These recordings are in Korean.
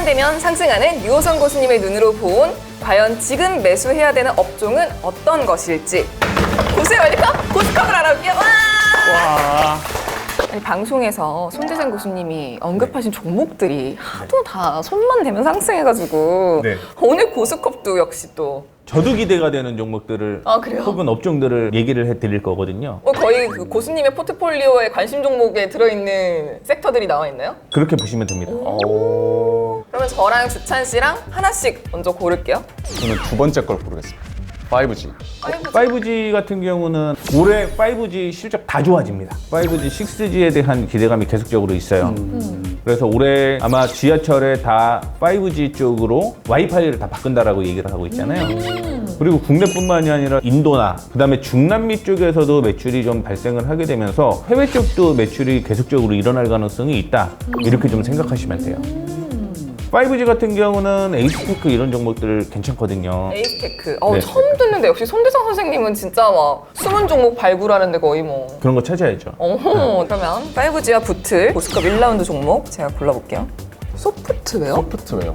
이맘때만 되면 상승하는 유호선 고수님의 눈으로 본 과연 지금 매수해야 되는 업종은 어떤 것일지 고수의 월드컵 고스컵을 알아볼게요. 와! 아니, 방송에서 손대상 교수님이 언급하신 종목들이 하도 다 손만 대면 상승해가지고 네. 오늘 고스컵도 역시 또 저도 기대가 되는 종목들을 그래요? 혹은 업종들을 얘기를 해드릴 거거든요. 거의 그 고수님의 포트폴리오에 관심 종목에 들어있는 섹터들이 나와 있나요? 그렇게 보시면 됩니다. 그러면 저랑 주찬 씨랑 하나씩 먼저 고를게요. 저는 두 번째 걸 고르겠습니다. 5G. 5G 같은 경우는 올해 5G 실적 다 좋아집니다. 5G, 6G에 대한 기대감이 계속적으로 있어요. 그래서 올해 아마 지하철에 다 5G 쪽으로 와이파이를 다 바꾼다라고 얘기를 하고 있잖아요. 그리고 국내뿐만이 아니라 인도나 그다음에 중남미 쪽에서도 매출이 좀 발생을 하게 되면서 해외 쪽도 매출이 계속적으로 일어날 가능성이 있다. 이렇게 좀 생각하시면 돼요. 5G 같은 경우는 에이스테크 이런 종목들 괜찮거든요. 에이스테크. 네. 처음 듣는데 역시 손대상 선생님은 진짜 막 숨은 종목 발굴하는데 거의 뭐. 그런 거 찾아야죠. 그러면 5G와 붙을 고스컵 1라운드 종목 제가 골라볼게요. 소프트웨어? 소프트웨어.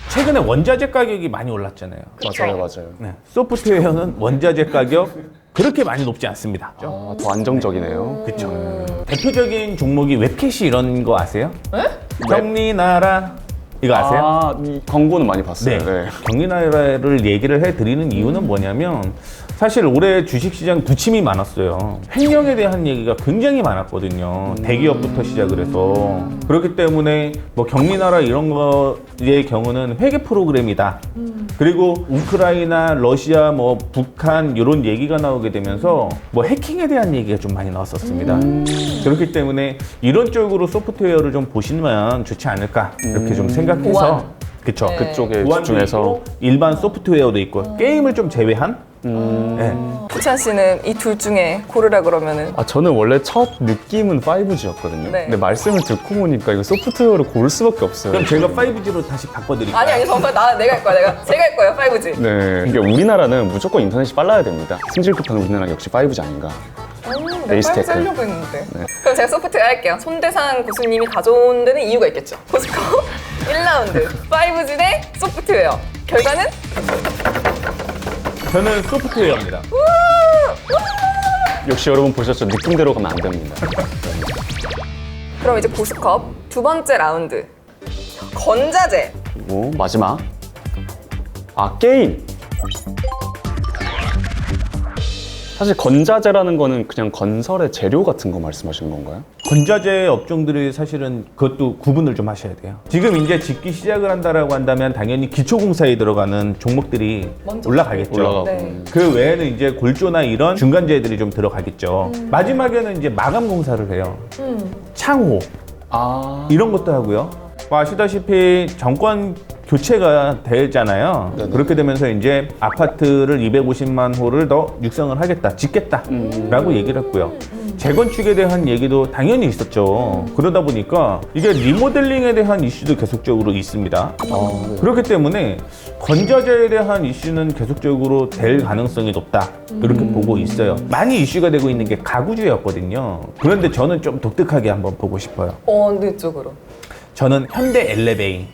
최근에 원자재 가격이 많이 올랐잖아요. 맞아요. 네. 소프트웨어는 원자재 가격 그렇게 많이 높지 않습니다. 더 안정적이네요. 그렇죠. 대표적인 종목이 웹캐시 이런 거 아세요? 네? 경리나라 이거 아세요? 이 광고는 많이 봤어요. 네. 경리나라를 얘기를 해드리는 이유는 뭐냐면 사실 올해 주식시장 부침이 많았어요. 횡령에 대한 얘기가 굉장히 많았거든요. 대기업부터 시작을 해서. 그렇기 때문에 뭐 경리나라 이런 거의 경우는 회계 프로그램이다. 그리고 우크라이나, 러시아, 뭐 북한 이런 얘기가 나오게 되면서 뭐 해킹에 대한 얘기가 좀 많이 나왔었습니다. 그렇기 때문에 이런 쪽으로 소프트웨어를 좀 보시면 좋지 않을까 이렇게 좀 생각해서 보안. 그쵸. 네. 그쪽에 보안도 집중해서. 있고 일반 소프트웨어도 있고 게임을 좀 제외한 네. 주찬 씨는 이 둘 중에 고르라 그러면은 저는 원래 첫 느낌은 5G였거든요. 네. 근데 말씀을 듣고 보니까 이거 소프트웨어를 고를 수밖에 없어요. 그럼 제가 5G로 다시 바꿔드릴게요. 아니 정말 내가 할 거야. 제가 할 거예요 5G. 네. 이게 우리나라는 무조건 인터넷이 빨라야 됩니다. 승질급한 우리나라가 역시 5G 아닌가. 내 에이스테크. 5G 하려고 했는데. 그럼 제가 소프트웨어 할게요. 손대상 교수님이 가져온 데는 이유가 있겠죠. 고스컵 1라운드 5G 대 소프트웨어. 결과는? 저는 소프트웨어입니다. 역시 여러분 보셨죠? 느낌대로 가면 안 됩니다. 그럼 이제 고스컵 두 번째 라운드. 건자재. 그리고 마지막. 게임. 사실 건자재라는 거는 그냥 건설의 재료 같은 거 말씀하시는 건가요? 건자재 업종들이 사실은 그것도 구분을 좀 하셔야 돼요. 지금 이제 짓기 시작을 한다라고 한다면 당연히 기초공사에 들어가는 종목들이 먼저 올라가겠죠. 올라가고. 네. 그 외에는 이제 골조나 이런 중간재들이 좀 들어가겠죠. 마지막에는 이제 마감 공사를 해요. 창호 이런 것도 하고요. 아시다시피 정권 교체가 되잖아요. 네네. 그렇게 되면서 이제 아파트를 250만 호를 더 육성을 하겠다, 짓겠다라고 얘기를 했고요. 재건축에 대한 얘기도 당연히 있었죠. 그러다 보니까 이게 리모델링에 대한 이슈도 계속적으로 있습니다. 네. 그렇기 때문에 건자재에 대한 이슈는 계속적으로 될 가능성이 높다. 이렇게 보고 있어요. 많이 이슈가 되고 있는 게 가구주였거든요. 그런데 저는 좀 독특하게 한번 보고 싶어요. 어느 쪽으로? 저는 현대 엘레베이.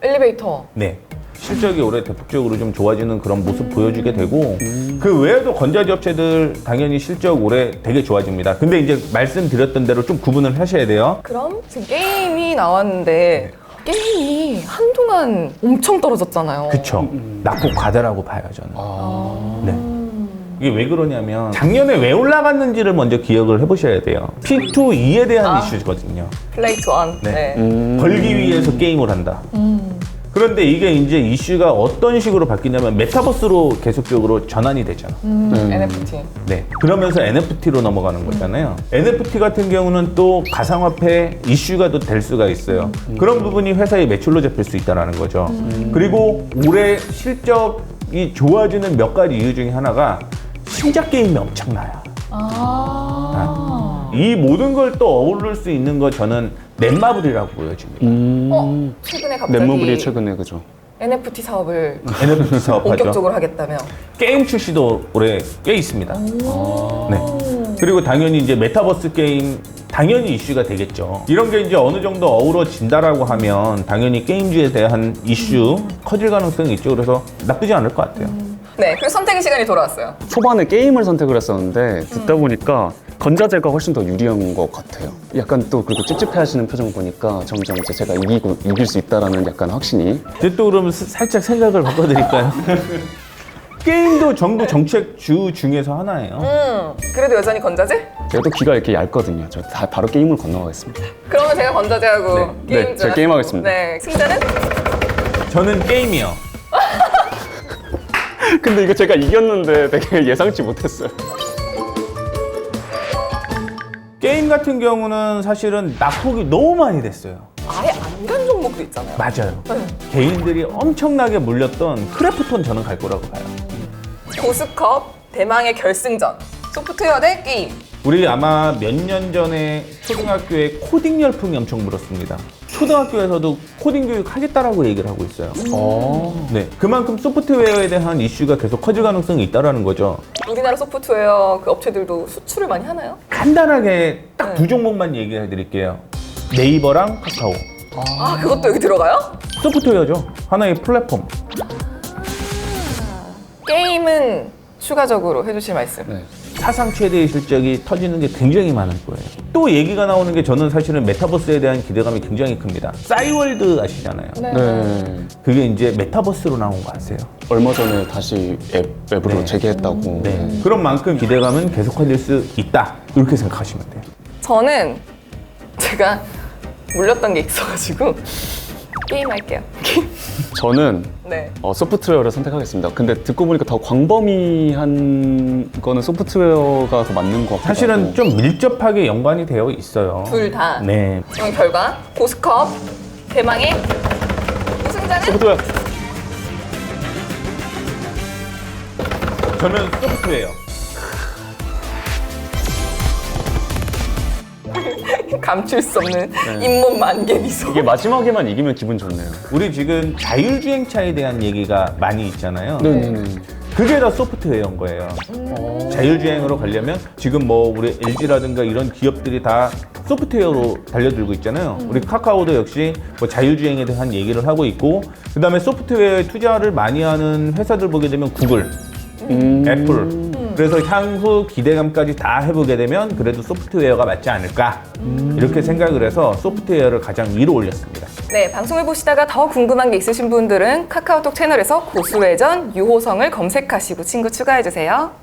엘리베이터. 네. 실적이 올해 대폭적으로 좀 좋아지는 그런 모습 보여주게 되고 그 외에도 건자재 업체들 당연히 실적 올해 되게 좋아집니다. 근데 이제 말씀드렸던 대로 좀 구분을 하셔야 돼요. 그럼 지금 게임이 나왔는데 게임이 한동안 엄청 떨어졌잖아요. 그쵸. 낙폭 과다라고 봐요, 저는. 네. 이게 왜 그러냐면 작년에 왜 올라갔는지를 먼저 기억을 해보셔야 돼요. P2E에 대한 이슈거든요. 플레이트 원. 네. 벌기 위해서 게임을 한다. 그런데 이게 이제 이슈가 어떤 식으로 바뀌냐면 메타버스로 계속적으로 전환이 되잖아. NFT. 네. 그러면서 NFT로 넘어가는 거잖아요. NFT 같은 경우는 또 가상화폐 이슈가 또 될 수가 있어요. 그런 부분이 회사의 매출로 잡힐 수 있다는 거죠. 그리고 올해 실적이 좋아지는 몇 가지 이유 중에 하나가 신작 게임이 엄청나요. 이 모든 걸 또 어우를 수 있는 거 저는 넷마블이라고 보여집니다. 최근에 갑자기 넷모블이 최근에 그죠? NFT 사업을 NFT 사업하죠. 본격적으로 하겠다며. 게임 출시도 올해 꽤 있습니다. 네. 그리고 당연히 이제 메타버스 게임 당연히 이슈가 되겠죠. 이런 게 이제 어느 정도 어우러진다라고 하면 당연히 게임주에 대한 이슈 커질 가능성이 있죠. 그래서 나쁘지 않을 것 같아요. 네, 그래서 선택의 시간이 돌아왔어요. 초반에 게임을 선택을 했었는데 듣다 보니까 건자재가 훨씬 더 유리한 것 같아요. 약간 또 그리고 찝찝해하시는 표정 보니까 점점 이제 제가 이길 수 있다라는 약간 확신이. 이제 또 그러면 살짝 생각을 바꿔드릴까요? 게임도 정부 정책 주 중에서 하나예요. 그래도 여전히 건자재? 제가 또 귀가 이렇게 얇거든요. 저 바로 게임을 건너가겠습니다. 그러면 제가 건자재하고 네, 게임 제가 게임하겠습니다. 네, 승자는? 저는 게임이요. 근데 이거 제가 이겼는데 되게 예상치 못했어요. 게임 같은 경우는 사실은 낙폭이 너무 많이 됐어요. 아예 안 간 종목도 있잖아요. 맞아요. 네. 개인들이 엄청나게 몰렸던 크래프톤 저는 갈 거라고 봐요. 고스컵 대망의 결승전. 소프트웨어 대 게임. 우리 아마 몇 년 전에 초등학교에 코딩 열풍이 엄청 불었습니다. 초등학교에서도 코딩 교육 하겠다라고 얘기를 하고 있어요. 네, 그만큼 소프트웨어에 대한 이슈가 계속 커질 가능성이 있다라는 거죠. 우리나라 소프트웨어 그 업체들도 수출을 많이 하나요? 간단하게 딱 두 종목만 얘기해 드릴게요. 네이버랑 카카오. 아, 그것도 여기 들어가요? 소프트웨어죠. 하나의 플랫폼. 게임은 추가적으로 해주실 말씀. 네. 사상 최대의 실적이 터지는 게 굉장히 많을 거예요. 또 얘기가 나오는 게 저는 사실은 메타버스에 대한 기대감이 굉장히 큽니다. 싸이월드 아시잖아요. 네. 그게 이제 메타버스로 나온 거 아세요? 얼마 전에 다시 앱으로 네. 재개했다고. 네. 그런 만큼 기대감은 계속 커질 수 있다. 이렇게 생각하시면 돼요. 저는 제가 몰렸던 게 있어가지고 게임 할게요. 저는 네. 소프트웨어를 선택하겠습니다. 근데 듣고 보니까 더 광범위한 거는 소프트웨어가 더 맞는 것 같아요. 사실은 좀 밀접하게 연관이 되어 있어요. 둘 다. 네. 그럼 결과 고스컵 대망의 우승자는 소프트웨어. 저는 소프트웨어. 감출 수 없는 잇몸 만개 미소. 이게 마지막에만 이기면 기분 좋네요. 우리 지금 자율주행차에 대한 얘기가 많이 있잖아요. 네네네. 그게 다 소프트웨어인 거예요. 자율주행으로 가려면 지금 뭐 우리 LG라든가 이런 기업들이 다 소프트웨어로 달려들고 있잖아요. 우리 카카오도 역시 뭐 자율주행에 대한 얘기를 하고 있고, 그 다음에 소프트웨어에 투자를 많이 하는 회사들 보게 되면 구글, 애플. 그래서 향후 기대감까지 다 해보게 되면 그래도 소프트웨어가 맞지 않을까, 이렇게 생각을 해서 소프트웨어를 가장 위로 올렸습니다. 네, 방송을 보시다가 더 궁금한 게 있으신 분들은 카카오톡 채널에서 고수회전 유호성을 검색하시고 친구 추가해주세요.